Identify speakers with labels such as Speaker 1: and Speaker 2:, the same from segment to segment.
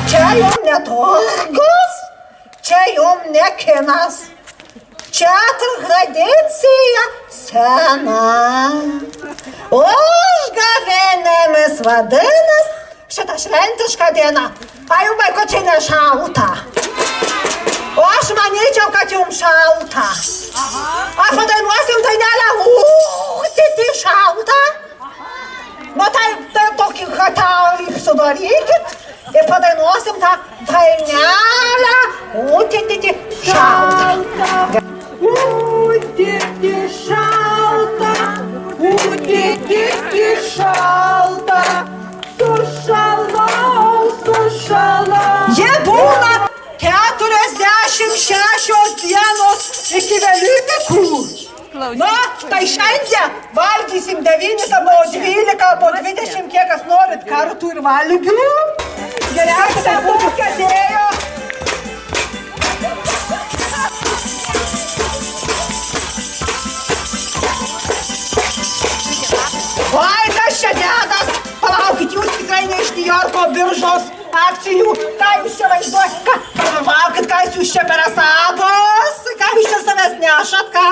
Speaker 1: Čia jum ne turgus, čia jum ne kinas. Čia tradicija sena. Užgavėnėmis vadinas šitą šventišką dieną. A jum vaikučiai nešalta. O aš manyčiau, kad jum šalta. Aš padainuosim dainelę Titi šalta. Nu tai tokį hatalį sudarykit ir padainuosim tą dainelę Titi šalta.
Speaker 2: Titi šalta, titi šalta, sušalau.
Speaker 1: Jie būna 46 dienos iki Velykų. Na, tai šiandien valgysim 9 arba 12 arba 20, kiek kas norit kartų ir valgių. Geriausia būtų kėdėjo. Oi, kas čia dedas? Palaukit, jūs tikrai ne iš Niujorko biržos akcijų. Ką jūs čia vaizduojate? Palaukit, kas jūs čia per asabos? Ką jūs čia savęs nešat, ką?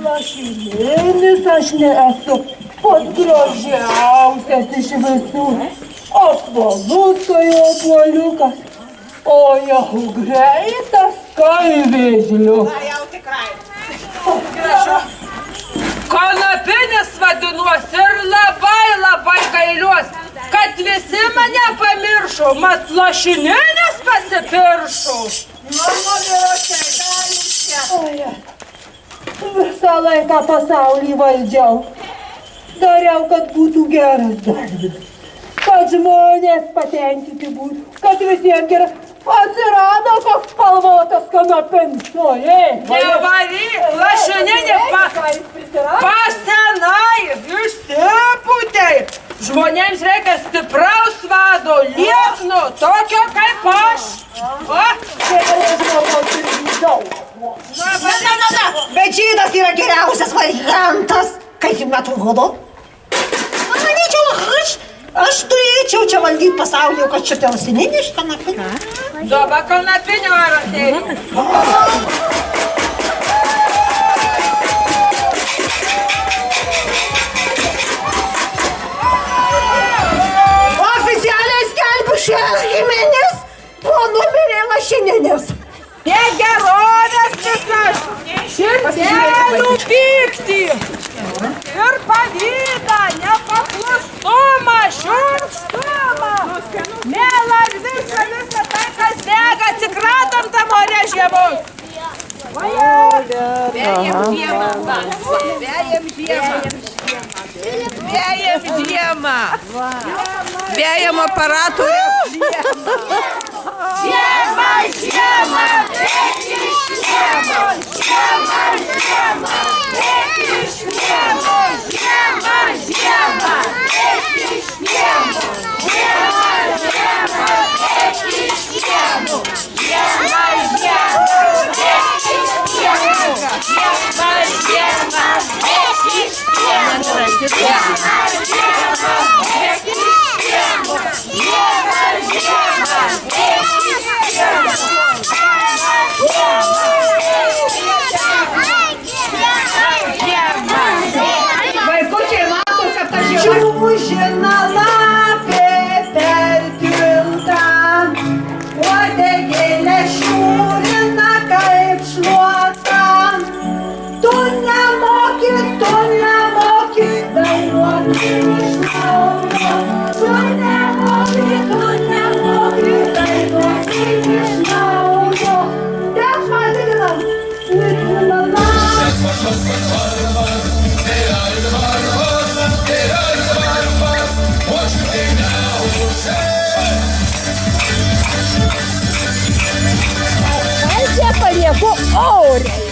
Speaker 2: Lašinėlis aš nesu pats gražiausias iš visų. Apvalus kai obuoliukas, o jau greitas kai vėžliukas.
Speaker 1: Na jau tikrai.
Speaker 2: Gražu.
Speaker 3: Kanapinis vadinuos ir labai gailiuos, kad visi mane pamiršo, mat lašininis pasipiršo.
Speaker 1: Vyručiai, galim čia.
Speaker 2: Visą laiką pasaulį valdžiau. Dariau, kad būtų geras darbas. Kad žmonės patenkinti būtų, kad visiems gerai. Atsirado koks spalvotas kanapinis.
Speaker 3: Nevaryk, lašininį pasenai, išsipūtei. Žmonėms reikia stipraus vado, liekno, tokio kaip aš.
Speaker 1: Na, bet šitas yra geriausias variantas. Kaip jums atrodo? Manyčiau, aš turėčiau čia valdyti pasaulį, kad čia telsininį iš kanapinio.
Speaker 3: Doba kanapinio ar atėjai?
Speaker 1: Oficialiai skelbiu šergimenis, po numirė lašininis.
Speaker 3: Negerovės visas, širdėlių pyktį ir pavydą, nepaklustumą, šiurkštumą. Mielas visą tai, kas dega, atsikratom tam ore žiemos. Vėjam žiemą, vėjam žiemą. Vėjam žiemą. Vėjam aparatų žiemą. Žiemą, žiemą, bėk iš žiemą. Žiemą, žiemą, bėk iš žiemą. Žiemą, žiemą, bėk iš žiemą. Žiemą, žiemą, bėk iš žiemą. Žiemą, žiemą, bėk iš žiemą. Žiemą, žiemą, bėk iš žiemą. Žiemą, žiemą, bėk iš žiemą. Žiemą, žiemą, bėk iš
Speaker 1: Vaikučiai mato, kad ta žiema čiūžina lapė per tiltą. Uodegėlė šiūrina kaip šluota. Tu nemoki dainuoti iš naujo. Tu nemoki dainuoti
Speaker 2: nieko ore.